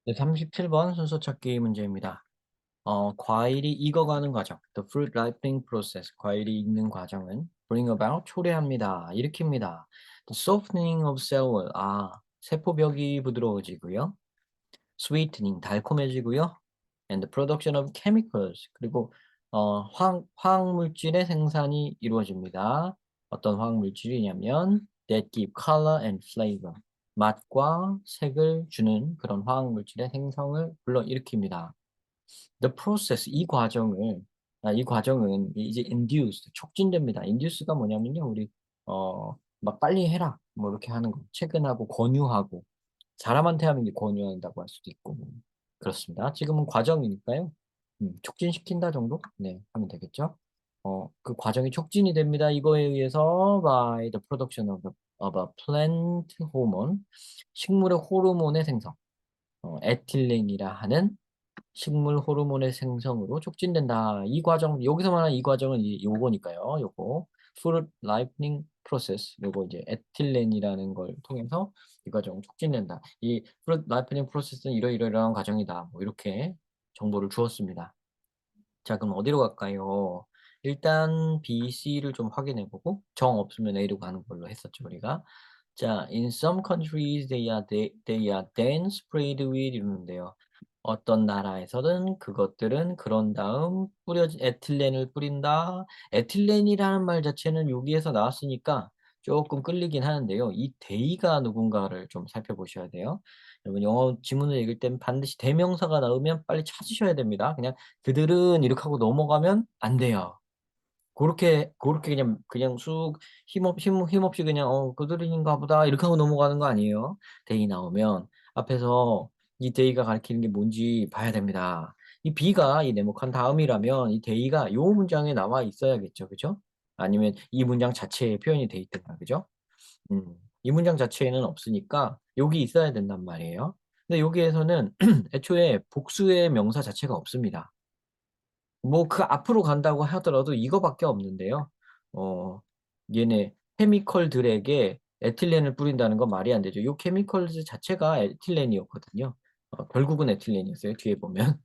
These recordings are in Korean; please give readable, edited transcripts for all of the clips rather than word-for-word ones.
네, 37번 순서 찾기 문제입니다. 과일이 익어가는 과정, the fruit ripening process, 과일이 익는 과정은 bring about, 초래합니다. 일으킵니다. The softening of cell wall, 세포벽이 부드러워지고요. sweetening, 달콤해지고요. and the production of chemicals, 그리고 화학물질의 생산이 이루어집니다. 어떤 화학물질이냐면 that give color and flavor, 맛과 색을 주는 그런 화학물질의 생성을 불러일으킵니다. The process, 이 과정은 이제 induced, 촉진됩니다. induce가 뭐냐면요, 우리 막 빨리 해라 뭐 이렇게 하는 거, 퇴근하고 권유하고, 사람한테 하면 이제 권유한다고 할 수도 있고, 그렇습니다. 지금은 과정이니까요. 촉진시킨다 정도? 네, 하면 되겠죠. 그 과정이 촉진이 됩니다. 이거에 의해서 by the production of a plant hormone, 식물의 호르몬의 생성, 에틸렌이라 하는 식물 호르몬의 생성으로 촉진된다. 이 과정, 여기서 말하는 이 과정은 요거니까요. 요거 fruit ripening process, 요거 이제 에틸렌이라는 걸 통해서 이 과정을 촉진된다. 이 fruit ripening process는 이러이러한 과정이다. 뭐 이렇게 정보를 주었습니다. 자, 그럼 어디로 갈까요? 일단 B, C를 좀 확인해 보고 정 없으면 A로 가는 걸로 했었죠, 우리가. 자, in some countries they are then sprayed with 이러는데요. 어떤 나라에서는 그것들은 그런 다음 에틸렌을 뿌린다. 에틸렌이라는 말 자체는 여기에서 나왔으니까 조금 끌리긴 하는데요. 이 they가 누군가를 좀 살펴보셔야 돼요. 여러분 영어 지문을 읽을 땐 반드시 대명사가 나오면 빨리 찾으셔야 됩니다. 그냥 그들은 이렇게 하고 넘어가면 안 돼요. 고렇게 그냥 쑥 힘없이 그냥 '그들인가 보다.' 이렇게 하고 넘어가는 거 아니에요. they 나오면 앞에서 이 they가 가리키는 게 뭔지 봐야 됩니다. 이 be가 이 네모칸 다음이라면 이 they가 요 문장에 나와 있어야겠죠. 그죠? 아니면 이 문장 자체에 표현이 돼 있든가. 그죠? 이 문장 자체에는 없으니까 여기 있어야 된단 말이에요. 근데 여기에서는 애초에 복수의 명사 자체가 없습니다. 뭐 그 앞으로 간다고 하더라도 이거밖에 없는데요. 어 얘네 케미컬들에게 에틸렌을 뿌린다는 건 말이 안 되죠. 요 케미컬즈 자체가 에틸렌이었거든요. 결국은 에틸렌이었어요, 뒤에 보면.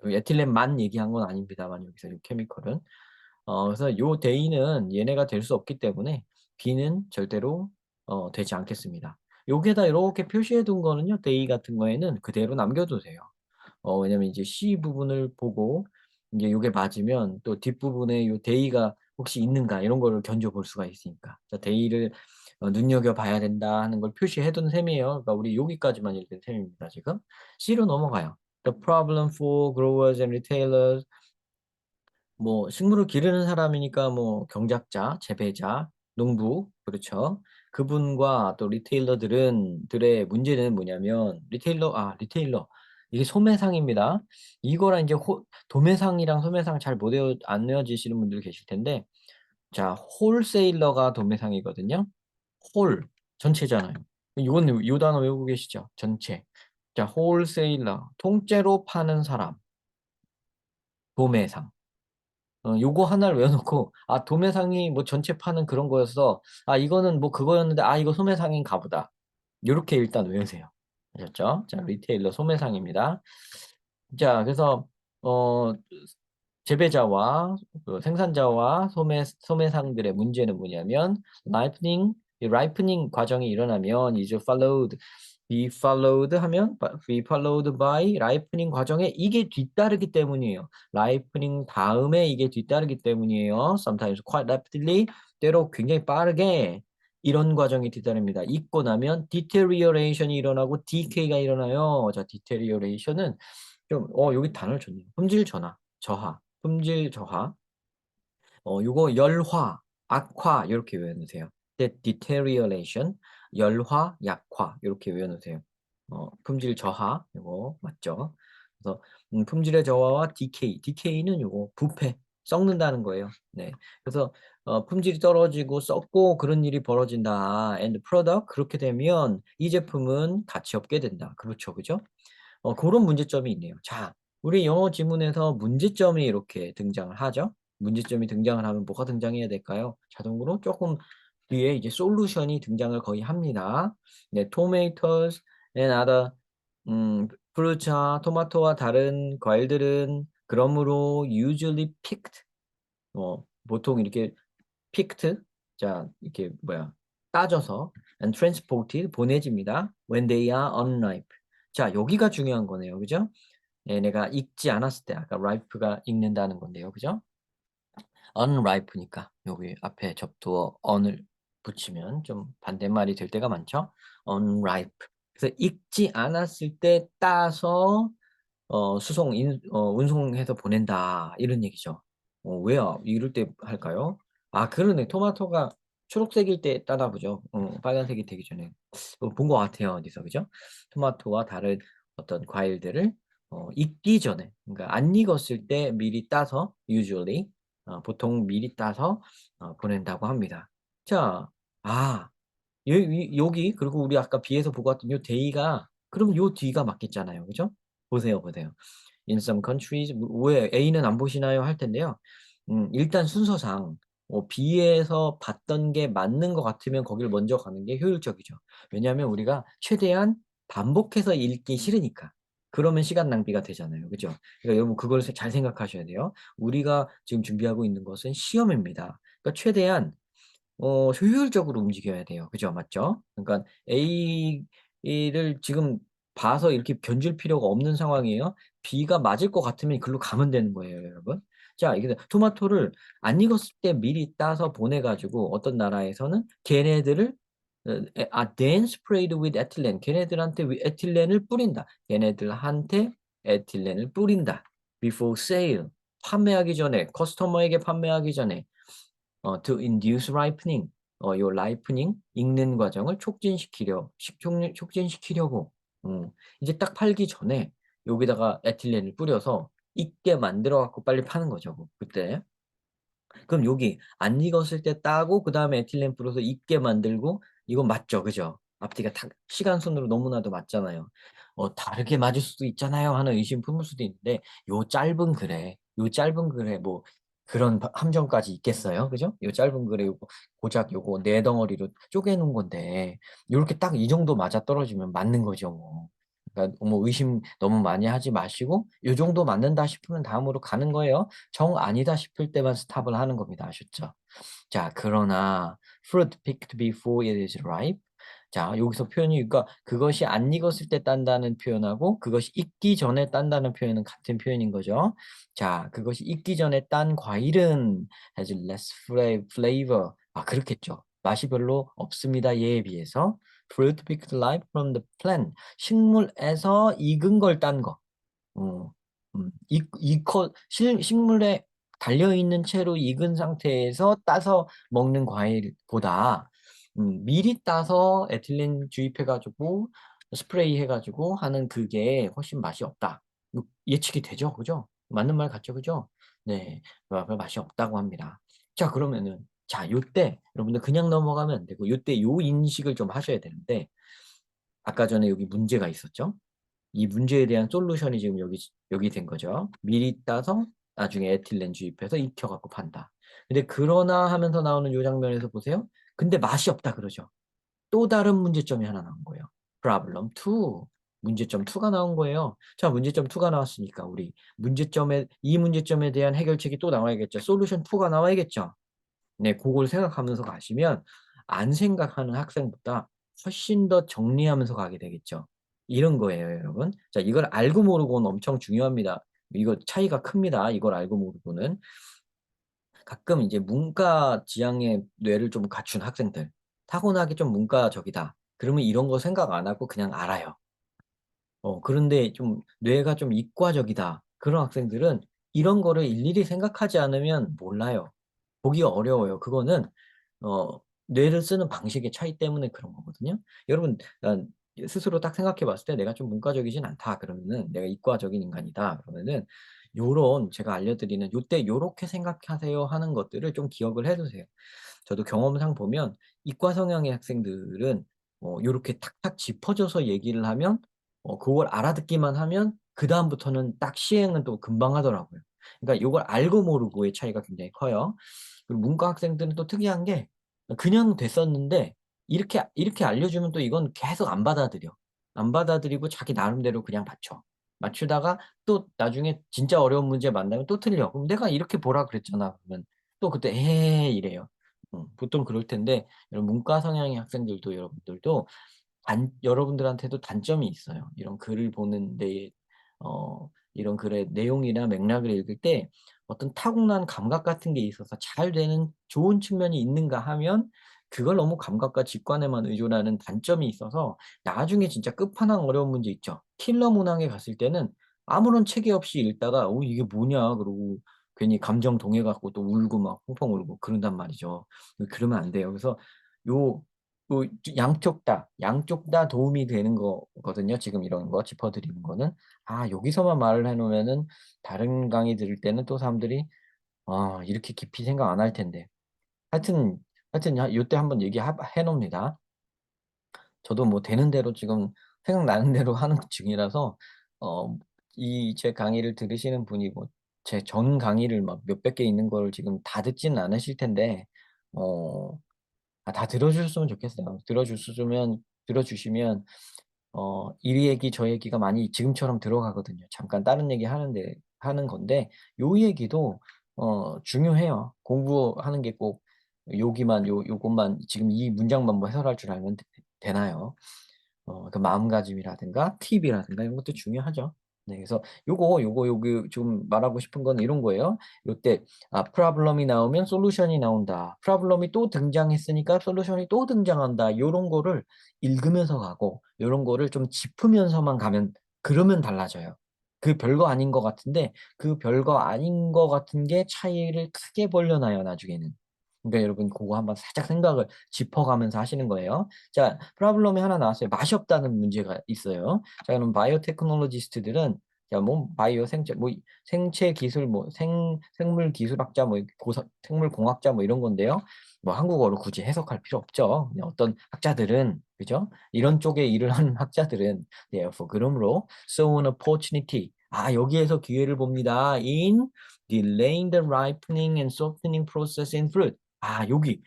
에틸렌만 얘기한 건 아닙니다만 여기서 요 케미컬은. 그래서 요 데이는 얘네가 될 수 없기 때문에 B는 절대로 되지 않겠습니다. 여기에다 이렇게 표시해 둔 거는요, 데이 같은 거에는 그대로 남겨 두세요. 왜냐면 이제 C 부분을 보고 인제 요게 맞으면 또 뒷부분에 요 데이가 혹시 있는가 이런 거를 견져 볼 수가 있으니까. 자, 데이를 눈여겨 봐야 된다 하는 걸 표시해 둔 셈이에요. 그러니까 우리 여기까지만 읽은 셈입니다, 지금. C로 넘어가요. The problem for growers and retailers, 뭐 식물을 기르는 사람이니까 뭐 경작자, 재배자, 농부, 그렇죠. 그분과 또 들의 문제는 뭐냐면 리테일러, 이게 소매상입니다. 이거랑 이제 도매상이랑 소매상 잘 못 외워 안 외워지시는 분들 계실 텐데, 자, 홀세일러가 도매상이거든요. 홀 전체잖아요. 이건 요 단어 외우고 계시죠? 전체. 자, 홀세일러 통째로 파는 사람, 도매상. 요거 하나를 외워 놓고 도매상이 뭐 전체 파는 그런 거였어. 이거는 뭐 그거였는데 이거 소매상인가 보다. 요렇게 일단 외우세요. 아셨죠? 자, 리테일러 소매상입니다. 자, 그래서 어 재배자와 그 생산자와 소매상들의 문제는 뭐냐면 이 라이프닝 과정이 일어나면 is followed, be followed by 라이프닝 과정에 이게 뒤따르기 때문이에요. 라이프닝 다음에 이게 뒤따르기 때문이에요. sometimes quite rapidly, 때로 굉장히 빠르게 이런 과정이 뒤따릅니다. 익고 나면 deterioration이 일어나고 decay가 일어나요. 자, deterioration은 좀 여기 단어를 줬네요. 품질 저하. 요거 열화, 악화 요렇게 외워 놓으세요. deterioration, 열화, 약화 요렇게 외워 놓으세요. 품질 저하 요거 맞죠? 그래서 품질의 저하와 decay는 요거 부패, 썩는다는 거예요. 네. 그래서 품질이 떨어지고 썩고 그런 일이 벌어진다. and product, 그렇게 되면 이 제품은 가치 없게 된다. 그렇죠. 그죠? 고런 문제점이 있네요. 자, 우리 영어 지문에서 문제점이 이렇게 등장을 하죠. 문제점이 등장을 하면 뭐가 등장해야 될까요? 자동으로 조금 뒤에 이제 솔루션이 등장을 거의 합니다. 네, tomatoes and other 그렇죠. 토마토와 다른 과일들은 그러므로 usually picked 보통 이렇게 picked 자 이렇게 뭐야 따져서 and transported 보내집니다. when they are unripe. 자 여기가 중요한 거네요. 그죠? 얘네가 익지 않았을 때 아까 ripe가 익는다는 건데요. 그죠? unripe니까 여기 앞에 접두어 on을 붙이면 좀 반대말이 될 때가 많죠. unripe. 그래서 익지 않았을 때 따서 운송해서 보낸다 이런 얘기죠. 왜요? 이럴 때 할까요? 아 그러네. 토마토가 초록색일 때 따나 보죠. 빨간색이 되기 전에 본 것 같아요. 어디서 그죠? 토마토와 다른 어떤 과일들을 익기 전에 그러니까 안 익었을 때 미리 따서 usually 보통 미리 따서 보낸다고 합니다. 자, 아 여기 그리고 우리 아까 B에서 보고 왔던 요 데이가 그럼 요 뒤가 맞겠잖아요. 그죠? 보세요, 보세요. In some countries 왜 A는 안 보시나요? 할 텐데요. 일단 순서상 B에서 봤던 게 맞는 것 같으면 거기를 먼저 가는 게 효율적이죠. 왜냐하면 우리가 최대한 반복해서 읽기 싫으니까. 그러면 시간 낭비가 되잖아요. 그죠? 그러니까 여러분 그걸 잘 생각하셔야 돼요. 우리가 지금 준비하고 있는 것은 시험입니다. 그러니까 최대한 효율적으로 움직여야 돼요. 그죠? 맞죠? 그러니까 A를 지금 봐서 이렇게 견줄 필요가 없는 상황이에요. B가 맞을 것 같으면 글로 가면 되는 거예요, 여러분. 자, 이게 토마토를 안 익었을 때 미리 따서 보내가지고 어떤 나라에서는 걔네들을 then sprayed with ethylene. 걔네들한테 에틸렌을 뿌린다. 걔네들한테 에틸렌을 뿌린다. Before sale. 판매하기 전에, 커스터머에게 판매하기 전에 to induce ripening. 요 ripening 익는 과정을 촉진시키려고. 이제 딱 팔기 전에 여기다가 에틸렌을 뿌려서 익게 만들어 갖고 빨리 파는 거죠. 그때. 그럼 여기 안 익었을 때 따고 그다음에 에틸렌 뿌려서 익게 만들고 이건 맞죠. 그죠? 앞뒤가 시간 순으로 너무나도 맞잖아요. 다르게 맞을 수도 있잖아요 하는 의심 품을 수도 있는데 요 짧은 글에 뭐 그런 함정까지 있겠어요. 그죠? 요 짧은 글에 요거 고작 요거 네 덩어리로 쪼개놓은 건데 요렇게 딱 이 정도 맞아떨어지면 맞는 거죠. 뭐. 그러니까 뭐 의심 너무 많이 하지 마시고 요 정도 맞는다 싶으면 다음으로 가는 거예요. 정 아니다 싶을 때만 스탑을 하는 겁니다. 아셨죠? 자, 그러나 fruit picked before it is ripe. 자, 여기서 표현이 그러니까 그것이 안 익었을 때 딴다는 표현하고 그것이 익기 전에 딴다는 표현은 같은 표현인 거죠. 자, 그것이 익기 전에 딴 과일은 has less flavor. 아, 그렇겠죠. 맛이 별로 없습니다. 얘에 비해서. fruit picked live from the plant. 식물에서 익은 걸 딴 거. 어, 식물에 달려있는 채로 익은 상태에서 따서 먹는 과일보다 미리 따서 에틸렌 주입해가지고 스프레이 해가지고 하는 그게 훨씬 맛이 없다. 예측이 되죠, 그죠? 맞는 말 같죠, 그죠? 네, 맛이 없다고 합니다. 자, 그러면은 자, 요때 여러분들 그냥 넘어가면 안 되고 요때 요 인식을 좀 하셔야 되는데 아까 전에 여기 문제가 있었죠? 이 문제에 대한 솔루션이 지금 여기 된 거죠. 미리 따서 나중에 에틸렌 주입해서 익혀갖고 판다. 근데 그러나 하면서 나오는 이 장면에서 보세요. 근데 맛이 없다 그러죠. 또 다른 문제점이 하나 나온 거예요. Problem 2. 문제점 2가 나온 거예요. 자, 문제점 2가 나왔으니까 우리 이 문제점에 대한 해결책이 또 나와야겠죠. 솔루션 2가 나와야겠죠. 네, 그걸 생각하면서 가시면 안 생각하는 학생보다 훨씬 더 정리하면서 가게 되겠죠. 이런 거예요, 여러분. 자, 이걸 알고 모르고는 엄청 중요합니다. 이거 차이가 큽니다. 이걸 알고 모르고는. 가끔 이제 문과 지향의 뇌를 좀 갖춘 학생들, 타고나기 좀 문과적이다. 그러면 이런 거 생각 안 하고 그냥 알아요. 그런데 좀 뇌가 좀 이과적이다. 그런 학생들은 이런 거를 일일이 생각하지 않으면 몰라요. 보기가 어려워요. 그거는 뇌를 쓰는 방식의 차이 때문에 그런 거거든요. 여러분 스스로 딱 생각해 봤을 때 내가 좀 문과적이진 않다. 그러면은 내가 이과적인 인간이다. 그러면은 요런 제가 알려드리는 요때 요렇게 생각하세요 하는 것들을 좀 기억을 해두세요. 저도 경험상 보면 이과 성향의 학생들은 요렇게 탁탁 짚어줘서 얘기를 하면 그걸 알아듣기만 하면 그다음부터는 딱 시행은 또 금방 하더라고요. 그러니까 요걸 알고 모르고의 차이가 굉장히 커요. 그리고 문과 학생들은 또 특이한 게 그냥 됐었는데 이렇게 알려주면 또 이건 계속 안 받아들여. 안 받아들이고 자기 나름대로 그냥 맞춰. 맞추다가 또 나중에 진짜 어려운 문제 만나면 또 틀려. 그럼 내가 이렇게 보라 그랬잖아. 그러면 또 그때 에 이래요. 보통 그럴 텐데 이런 문과 성향의 학생들도 여러분들도 여러분들한테도 단점이 있어요. 이런 글을 보는 데 이런 글의 내용이나 맥락을 읽을 때 어떤 타고난 감각 같은 게 있어서 잘 되는 좋은 측면이 있는가 하면 그걸 너무 감각과 직관에만 의존하는 단점이 있어서 나중에 진짜 끝판왕 어려운 문제 있죠. 킬러 문항에 갔을 때는 아무런 체계 없이 읽다가 이게 뭐냐 그러고 괜히 감정 동해 갖고 또 울고 막 펑펑 울고 그런단 말이죠. 그러면 안 돼요. 그래서 요 양쪽 다 도움이 되는 거거든요. 지금 이런 거 짚어드리는 거는. 여기서만 말을 해 놓으면은 다른 강의 들을 때는 또 사람들이 이렇게 깊이 생각 안 할 텐데. 하여튼 요때 한번 해 놓습니다. 저도 뭐 되는 대로 지금 생각나는 대로 하는 중이라서 어 이 제 강의를 들으시는 분이 뭐 제 전 강의를 막 몇백 개 있는 걸 지금 다 듣지는 않으실 텐데 어 다 들어주셨으면 좋겠어요. 들어주시면 이 얘기 저 얘기가 많이 지금처럼 들어가거든요. 잠깐 다른 얘기 하는 건데 요 얘기도 중요해요. 공부하는 게 꼭 요것만 지금 이 문장만 뭐 해설할 줄 알면 되나요? 그 마음가짐이라든가 팁이라든가 이런 것도 중요하죠. 네, 그래서 요거 좀 말하고 싶은 건 이런 거예요. 요때 프로블럼이 나오면 솔루션이 나온다. 프로블럼이 또 등장했으니까 솔루션이 또 등장한다. 요런 거를 읽으면서 가고 요런 거를 좀 짚으면서만 가면 그러면 달라져요. 그 별거 아닌 것 같은데 그 별거 아닌 것 같은 게 차이를 크게 벌려놔요, 나중에는. 그러니까 여러분 고거 한번 살짝 생각을 짚어가면서 하시는 거예요. 자, 프로블럼이 하나 나왔어요. 맛이 없다는 문제가 있어요. 자, 그럼 바이오테크놀로지스트들은 뭐 바이오 생체 뭐 생체 기술 뭐 생물 기술학자 뭐 생물 공학자 뭐 이런 건데요. 뭐 한국어로 굳이 해석할 필요 없죠. 그냥 어떤 학자들은 그죠? 이런 쪽에 일을 하는 학자들은 그러므로 so an opportunity 여기에서 기회를 봅니다. in delaying the ripening and softening process in fruit. 여기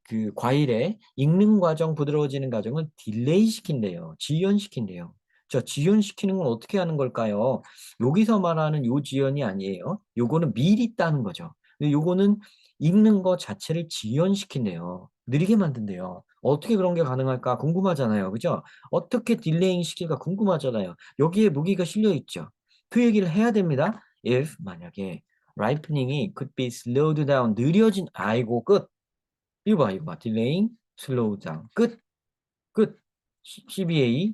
그 과일의 익는 과정, 부드러워지는 과정을 딜레이 시킨대요. 지연시킨대요. 자, 지연시키는 건 어떻게 하는 걸까요? 여기서 말하는 요 지연이 아니에요. 요거는 미리 따는 거죠. 근데 요거는 익는 거 자체를 지연시킨대요. 느리게 만든대요. 어떻게 그런 게 가능할까 궁금하잖아요. 그죠? 어떻게 딜레잉 시킬까 궁금하잖아요. 여기에 무기가 실려 있죠. 그 얘기를 해야 됩니다. if 만약에 ripening이 could be slowed down 느려진 끝 이거 봐 delaying slow down 끝 CBA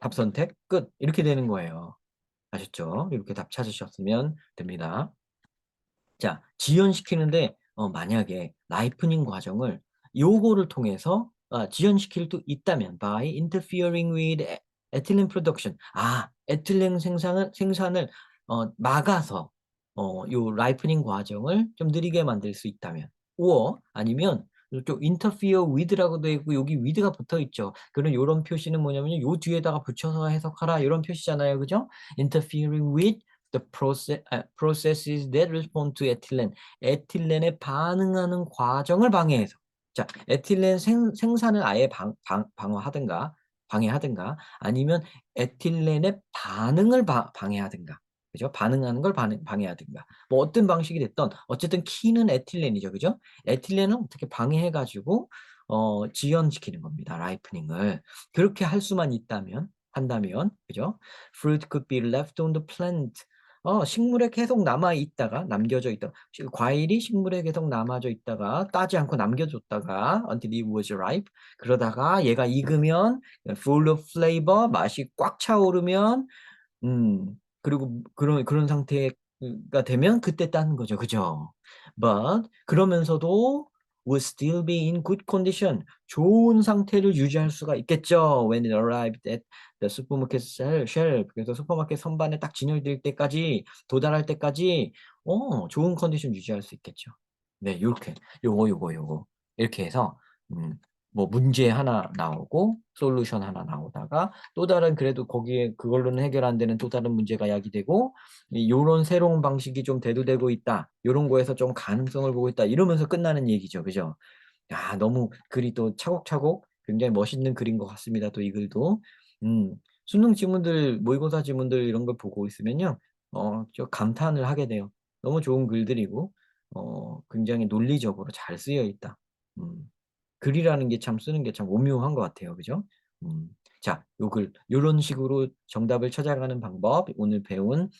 답 선택 끝 이렇게 되는 거예요. 아셨죠? 이렇게 답 찾으셨으면 됩니다. 자, 지연시키는데 만약에 라이프닝 과정을 요거를 통해서 지연시킬 수 있다면 by interfering with ethylene production. 에틸렌 생산을 막아서 요 라이프닝 과정을 좀 느리게 만들 수 있다면. 아니면 또 interfere with라고 되어 있고 여기 with가 붙어 있죠. 그런 요런 표시는 뭐냐면요. 요 뒤에다가 붙여서 해석하라 이런 표시잖아요. 그죠? interfering with the processes that respond to ethylene. 에틸렌에 반응하는 과정을 방해해서. 자, 에틸렌 생산을 아예 방해하든가 아니면 에틸렌의 반응을 방해하든가. 그죠? 반응하는 걸 방해하든가. 뭐 어떤 방식이 됐던 어쨌든 키는 에틸렌이죠. 그죠? 에틸렌을 어떻게 방해해 가지고 지연시키는 겁니다. 라이프닝을. 그렇게 할 수만 한다면 그죠? Fruit could be left on the plant. 식물에 계속 남겨져 있다가 과일이 식물에 계속 남아져 있다가 따지 않고 남겨줬다가 until it was ripe. 그러다가 얘가 익으면 full of flavor 맛이 꽉 차오르면 그리고 그런 상태가 되면 그때 따는 거죠. 그죠? But 그러면서도 would still be in good condition. 좋은 상태를 유지할 수가 있겠죠. When it arrived at the supermarket shelf. 그래서 슈퍼마켓 선반에 딱 진열될 때까지 도달할 때까지 좋은 컨디션 유지할 수 있겠죠. 네, 요렇게 요거 이렇게 해서 음, 뭐 문제 하나 나오고 솔루션 하나 나오다가 또 다른 그래도 거기에 그걸로는 해결 안 되는 또 다른 문제가 야기되고 요런 새로운 방식이 좀 대두되고 있다. 요런 거에서 좀 가능성을 보고 있다. 이러면서 끝나는 얘기죠. 그죠? 너무 글이 또 차곡차곡 굉장히 멋있는 글인 것 같습니다. 또 이 글도. 수능 지문들, 모의고사 지문들 이런 걸 보고 있으면요. 저 감탄을 하게 돼요. 너무 좋은 글들이고 굉장히 논리적으로 잘 쓰여 있다. 음. 글이라는 게 참 쓰는 게 참 오묘한 것 같아요. 그죠? 음. 자, 요 글 요런 식으로 정답을 찾아가는 방법 오늘 배운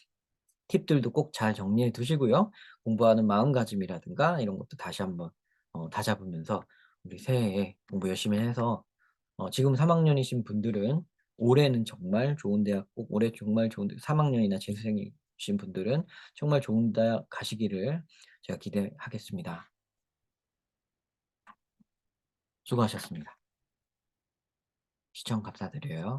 팁들도 꼭 잘 정리해 두시고요. 공부하는 마음가짐이라든가 이런 것도 다시 한번 다잡으면서 우리 새해에 공부 열심히 해서 지금 3 학년이신 분들은 올해는 정말 좋은 대학 꼭 올해 정말 좋은 대 3 학년이나 재수생이신 분들은 정말 좋은 대학 가시기를 제가 기대하겠습니다. 수고하셨습니다. 시청 감사드려요.